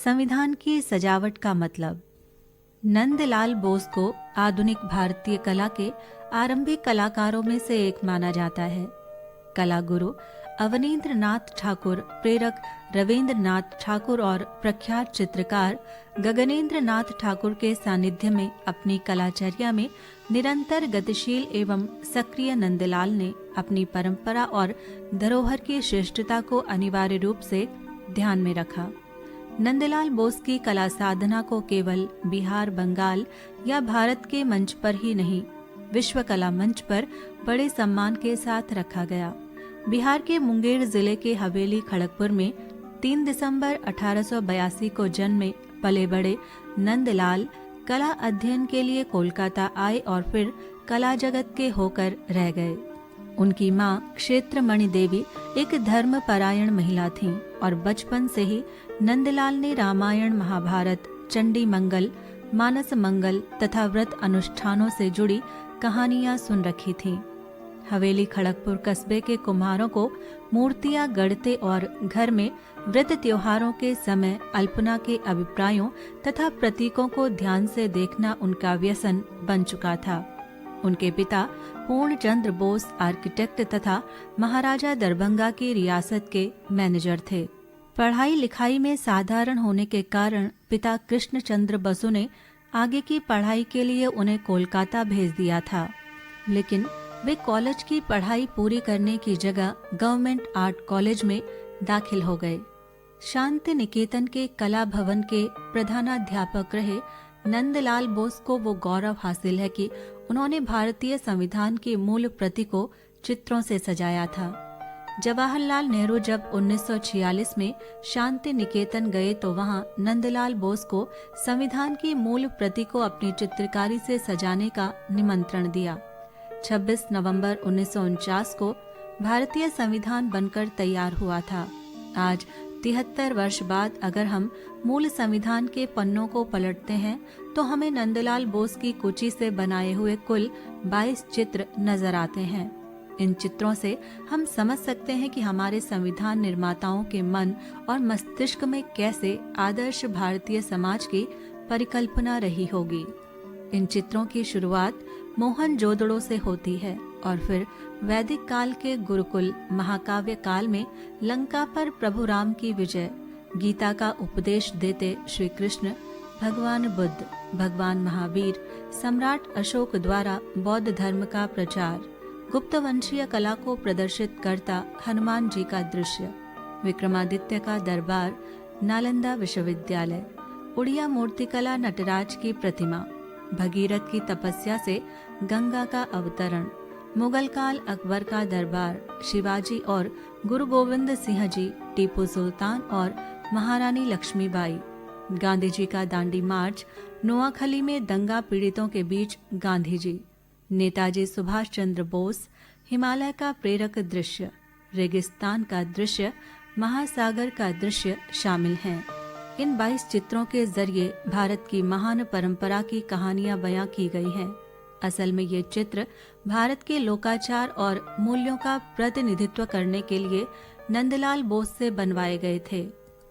संविधान की सजावट का मतलब। नंदलाल बोस को आधुनिक भारतीय कला के आरंभिक कलाकारों में से एक माना जाता है। कला गुरु अवनींद्र नाथ ठाकुर, प्रेरक रविंद्र नाथ ठाकुर और प्रख्यात चित्रकार गगनेंद्र नाथ ठाकुर के सानिध्य में अपनी कलाचर्या में निरंतर गतिशील एवं सक्रिय नंदलाल ने अपनी परंपरा और धरोहर की श्रेष्ठता को अनिवार्य रूप से ध्यान में रखा। नंदलाल बोस की कला साधना को केवल बिहार, बंगाल या भारत के मंच पर ही नहीं, विश्व कला मंच पर बड़े सम्मान के साथ रखा गया। बिहार के मुंगेर जिले के हवेली खड़गपुर में 3 दिसंबर 1882 को जन्मे पले बड़े नंदलाल कला अध्ययन के लिए कोलकाता आए और फिर कला जगत के होकर रह गए। उनकी मां क्षेत्रमणि देवी एक धर्मपरायण महिला थीं और बचपन से ही नंदलाल ने रामायण, महाभारत, चंडी मंगल, मानस मंगल तथा व्रत अनुष्ठानों से जुड़ी कहानियां सुन रखी थीं। हवेली खड़गपुर कस्बे के कुम्हारों को मूर्तियां गढ़ते और घर में व्रत त्योहारों के समय अल्पना के अभिप्रायों तथा प्रतीकों को ध्यान से देखना उनका व्यसन बन चुका था। उनके पिता पूर्णचंद्र बोस आर्किटेक्ट तथा महाराजा दरभंगा की रियासत के मैनेजर थे। पढ़ाई लिखाई में साधारण होने के कारण पिता कृष्णचंद्र बसु ने आगे की पढ़ाई के लिए उन्हें कोलकाता भेज दिया था, लेकिन वे कॉलेज की पढ़ाई पूरी करने की जगह गवर्नमेंट आर्ट कॉलेज में दाखिल हो गए। शांति निकेतन के कला भवन के प्रधानाध्यापक रहे नंदलाल बोस को वो गौरव हासिल है कि उन्होंने भारतीय संविधान की मूल प्रति को चित्रों से सजाया था। जवाहरलाल नेहरू जब 1946 में शांति निकेतन गए तो वहां नंदलाल बोस को संविधान की मूल प्रति को अपनी चित्रकारी से सजाने का निमंत्रण दिया। 26 नवंबर 1949 को भारतीय संविधान बनकर तैयार हुआ था। आज 73 वर्ष बाद अगर हम मूल संविधान के पन्नों को पलटते हैं तो हमें नंदलाल बोस की कुची से बनाए हुए कुल 22 चित्र नजर आते हैं। इन चित्रों से हम समझ सकते हैं कि हमारे संविधान निर्माताओं के मन और मस्तिष्क में कैसे आदर्श भारतीय समाज की परिकल्पना रही होगी। इन चित्रों की शुरुआत मोहनजोदड़ो से होती है और फिर वैदिक काल के गुरुकुल महाकाव्य काल में लंका पर प्रभु राम की विजय, गीता का उपदेश देते श्री कृष्ण, भगवान बुद्ध, भगवान महावीर, सम्राट अशोक द्वारा बौद्ध धर्म का प्रचार, गुप्त वंशीय कला को प्रदर्शित करता हनुमान जी का दृश्य, विक्रमादित्य का दरबार, नालंदा विश्वविद्यालय, उड़िया मूर्तिकला नटराज की प्रतिमा, भगीरथ की तपस्या से गंगा का अवतरण, मुगल काल अकबर का दरबार, शिवाजी और गुरु गोविंद सिंह जी, टीपू सुल्तान और महारानी लक्ष्मीबाई, गांधी जी का दांडी मार्च, नोआखली में दंगा पीड़ितों के बीच गांधी जी, नेताजी सुभाष चंद्र बोस, हिमालय का प्रेरक दृश्य, रेगिस्तान का दृश्य, महासागर का दृश्य शामिल हैं। इन 22 चित्रों के जरिए भारत की महान परंपरा की कहानियां बयां की गई हैं। असल में ये चित्र भारत के लोकाचार और मूल्यों का प्रतिनिधित्व करने के लिए नंदलाल बोस से बनवाए गए थे।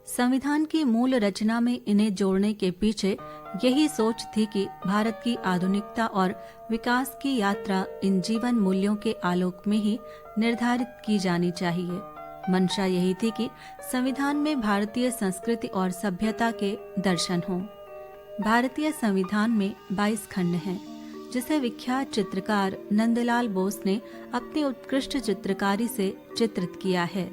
संविधान की मूल रचना में इन्हें जोड़ने के पीछे यही सोच थी कि भारत की आधुनिकता और विकास की यात्रा इन जीवन मूल्यों के आलोक में ही निर्धारित की जानी चाहिए। मंशा यही थी कि संविधान में भारतीय संस्कृति और सभ्यता के दर्शन हों। भारतीय संविधान में 22 खंड हैं, जिसे विख्यात चित्रकार नंदलाल बोस ने अपनी उत्कृष्ट चित्रकारी से चित्रित किया है।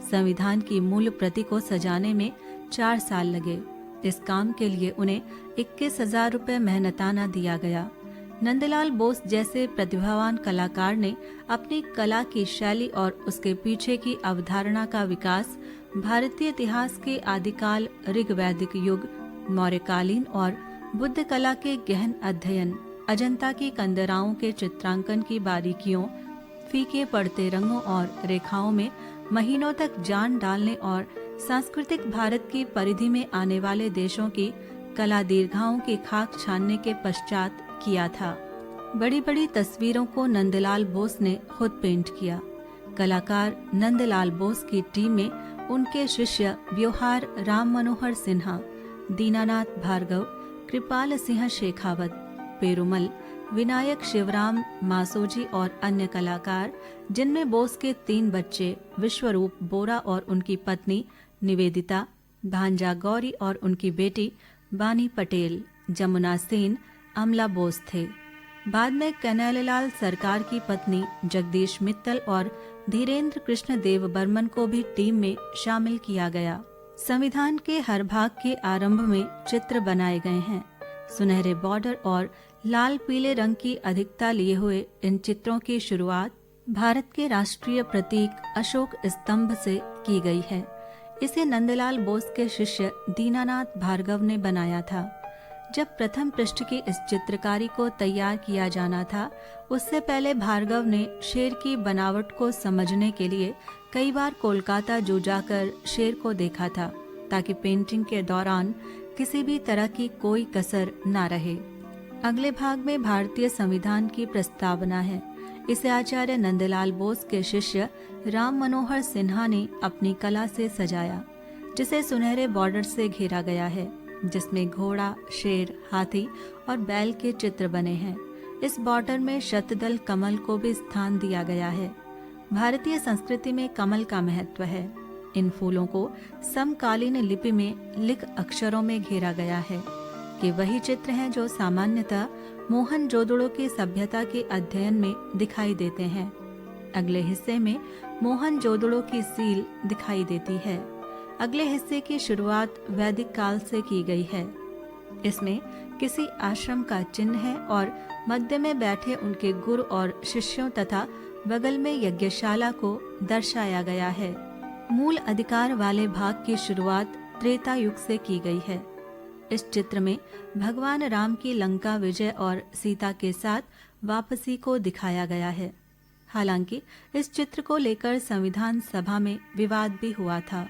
संविधान की मूल प्रति को सजाने में 4 साल लगे। इस काम के लिए उन्हें 21,000 रुपये मेहनताना दिया गया। नंदलाल बोस जैसे प्रतिभावान कलाकार ने अपनी कला की शैली और उसके पीछे की अवधारणा का विकास भारतीय इतिहास के आदिकाल, ऋग्वैदिक युग, मौर्यकालीन और बुद्ध कला के गहन अध्ययन, अजंता की कंदराओं के चित्रांकन की बारीकियों, फीके पड़ते रंगों और रेखाओं में महीनों तक जान डालने और सांस्कृतिक भारत की परिधि में आने वाले देशों की कला दीर्घाओं की खाक छानने के पश्चात किया था। बड़ी बड़ी तस्वीरों को नंदलाल बोस ने खुद पेंट किया। कलाकार नंदलाल बोस की टीम में उनके शिष्य व्योहार राम मनोहर सिन्हा, दीनानाथ भार्गव, कृपाल सिंह शेखावत, पेरुमल, विनायक शिवराम मासोजी और अन्य कलाकार, जिनमें बोस के 3 बच्चे विश्वरूप बोरा और उनकी पत्नी निवेदिता, भांजा गौरी और उनकी बेटी बानी पटेल, जमुना सेन, अमला बोस थे। बाद में कन्हैयालाल सरकार की पत्नी जगदीश मित्तल और धीरेन्द्र कृष्ण देव बर्मन को भी टीम में शामिल किया गया। संविधान के हर भाग के आरंभ में चित्र बनाए गए हैं। सुनहरे बॉर्डर और लाल पीले रंग की अधिकता लिए हुए इन चित्रों की शुरुआत भारत के राष्ट्रीय प्रतीक अशोक स्तंभ से की गई है। इसे नंदलाल बोस के शिष्य दीनानाथ भार्गव ने बनाया था। जब प्रथम पृष्ठ की इस चित्रकारी को तैयार किया जाना था, उससे पहले भार्गव ने शेर की बनावट को समझने के लिए कई बार कोलकाता जू जाकर शेर को देखा था, ताकि पेंटिंग के दौरान किसी भी तरह की कोई कसर न रहे। अगले भाग में भारतीय संविधान की प्रस्तावना है। इसे आचार्य नंदलाल बोस के शिष्य राम मनोहर सिन्हा ने अपनी कला से सजाया, जिसे सुनहरे बॉर्डर से घेरा गया है, जिसमें घोड़ा, शेर, हाथी और बैल के चित्र बने हैं। इस बॉर्डर में शतदल कमल को भी स्थान दिया गया है। भारतीय संस्कृति में कमल का महत्व है। इन फूलों को समकालीन लिपि में लिख अक्षरों में घेरा गया है कि वही चित्र हैं जो सामान्यतः मोहनजोदड़ो की सभ्यता के अध्ययन में दिखाई देते हैं। अगले हिस्से में मोहनजोदड़ो की सील दिखाई देती है। अगले हिस्से की शुरुआत वैदिक काल से की गई है। इसमें किसी आश्रम का चिन्ह है और मध्य में बैठे उनके गुरु और शिष्यों तथा बगल में यज्ञशाला को दर्शाया गया है। मूल अधिकार वाले भाग की शुरुआत त्रेता युग से की गई है। इस चित्र में भगवान राम की लंका विजय और सीता के साथ वापसी को दिखाया गया है। हालांकि इस चित्र को लेकर संविधान सभा में विवाद भी हुआ था।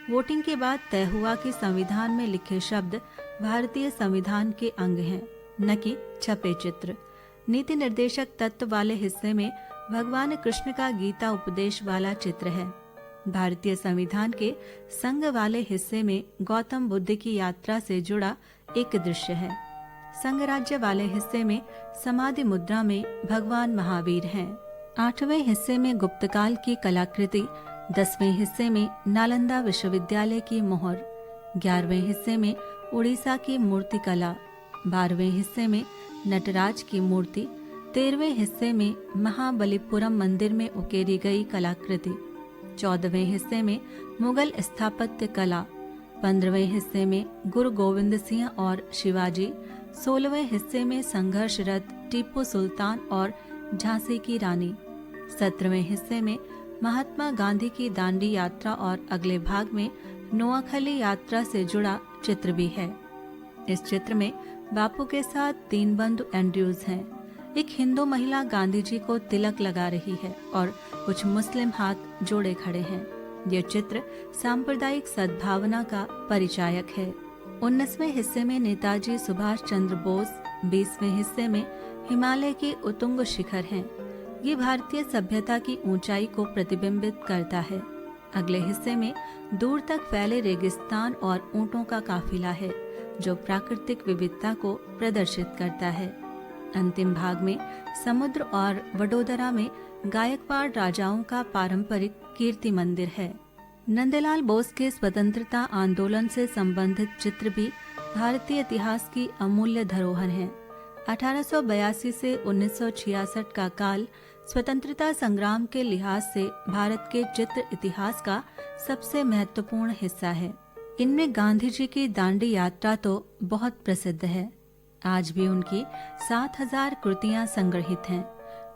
वोटिंग के बाद तय हुआ कि संविधान में लिखे शब्द भारतीय संविधान के अंग हैं, न कि छपे चित्र। नीति निर्देशक तत्व वाले हिस्से में भगवान कृष्ण का गीता उपदेश वाला चित्र है। भारतीय संविधान के संघ वाले हिस्से में गौतम बुद्ध की यात्रा से जुड़ा एक दृश्य है। संघ राज्य वाले हिस्से में समाधि मुद्रा में भगवान महावीर हैं। 8वें हिस्से में गुप्तकाल की कलाकृति, 10वें हिस्से में नालंदा विश्वविद्यालय की मोहर, 11वें हिस्से में उड़ीसा की मूर्ति कला, 12वें हिस्से में नटराज की मूर्ति, 13वें हिस्से में महाबलीपुरम मंदिर में उकेरी गई कलाकृति, 14वें हिस्से में मुगल स्थापत्य कला, 15वें हिस्से में गुरु गोविंद सिंह और शिवाजी, 16वें हिस्से में संघर्षरत टीपू सुल्तान और झांसी की रानी, 17वें हिस्से में महात्मा गांधी की दांडी यात्रा और अगले भाग में नोआखली यात्रा से जुड़ा चित्र भी है। इस चित्र में बापू के साथ दीनबंधु एंड्रयूज हैं। एक हिंदू महिला गांधी जी को तिलक लगा रही है और कुछ मुस्लिम हाथ जोड़े खड़े हैं। यह चित्र सांप्रदायिक सद्भावना का परिचायक है। 19वें हिस्से में नेताजी सुभाष चंद्र बोस, 20वें हिस्से में हिमालय के उतुंग शिखर हैं। ये भारतीय सभ्यता की ऊंचाई को प्रतिबिंबित करता है। अगले हिस्से में दूर तक फैले रेगिस्तान और ऊंटों का काफिला है, जो प्राकृतिक विविधता को प्रदर्शित करता है। अंतिम भाग में समुद्र और वडोदरा में गायकवाड़ राजाओं का पारंपरिक कीर्ति मंदिर है। नंदलाल बोस के स्वतंत्रता आंदोलन से संबंधित चित्र भी भारतीय इतिहास की अमूल्य धरोहर हैं। 1882 से 1966 का काल स्वतंत्रता संग्राम के लिहाज से भारत के चित्र इतिहास का सबसे महत्वपूर्ण हिस्सा है। इनमें गांधी जी की दांडी यात्रा तो बहुत प्रसिद्ध है। आज भी उनकी 7000 कृतियां संग्रहित हैं।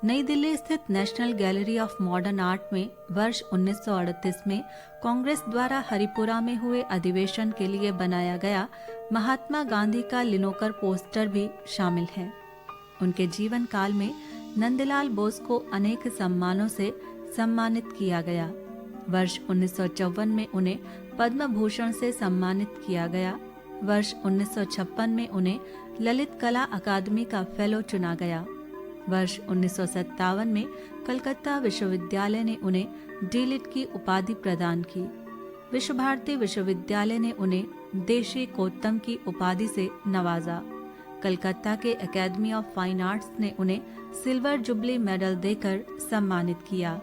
नई दिल्ली स्थित national gallery of modern art में वर्ष 1938 में कांग्रेस द्वारा हरिपुरा में हुए अधिवेशन के लिए बनाया गया महात्मा गांधी का लिनोकर पोस्टर भी शामिल है। उनके जीवन काल में नंदलाल बोस को अनेक सम्मानों से सम्मानित किया गया। वर्ष 1954 में उन्हें पद्म भूषण से सम्मानित किया गया। वर्ष 1956 में उन्हें ललित कला अकादमी का फेलो चुना गया। वर्ष 1957 में कलकत्ता विश्वविद्यालय ने उन्हें डीलिट की उपाधि प्रदान की। विश्व भारती विश्वविद्यालय ने उन्हें देशिकोत्तम की उपाधि से नवाजा। कलकत्ता के एकेडमी ऑफ फाइन आर्ट्स ने उन्हें सिल्वर जुबली मेडल देकर सम्मानित किया।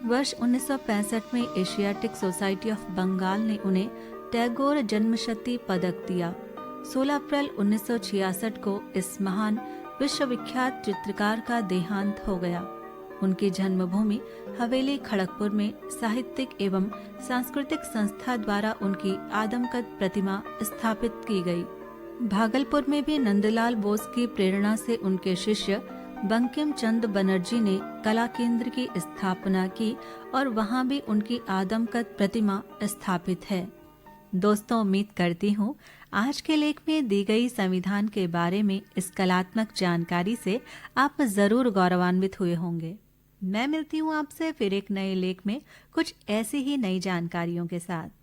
वर्ष 1965 में एशियाटिक सोसाइटी ऑफ बंगाल ने उन्हें टैगोर जन्मशती पदक दिया। 16 अप्रैल 1966 को इस महान विश्वविख्यात चित्रकार का देहांत हो गया। उनकी जन्मभूमि हवेली खड़गपुर में साहित्यिक एवं सांस्कृतिक संस्था द्वारा उनकी आदमकद प्रतिमा स्थापित की गई। भागलपुर में भी नंदलाल बोस की प्रेरणा से उनके शिष्य बंकिम चंद्र बनर्जी ने कला केंद्र की स्थापना की और वहां भी उनकी आदमकद प्रतिमा स्थापित है। दोस्तों, उम्मीद करती हूँ आज के लेख में दी गई संविधान के बारे में इस कलात्मक जानकारी से आप जरूर गौरवान्वित हुए होंगे। मैं मिलती हूँ आपसे फिर एक नए लेख में कुछ ऐसी ही नई जानकारियों के साथ।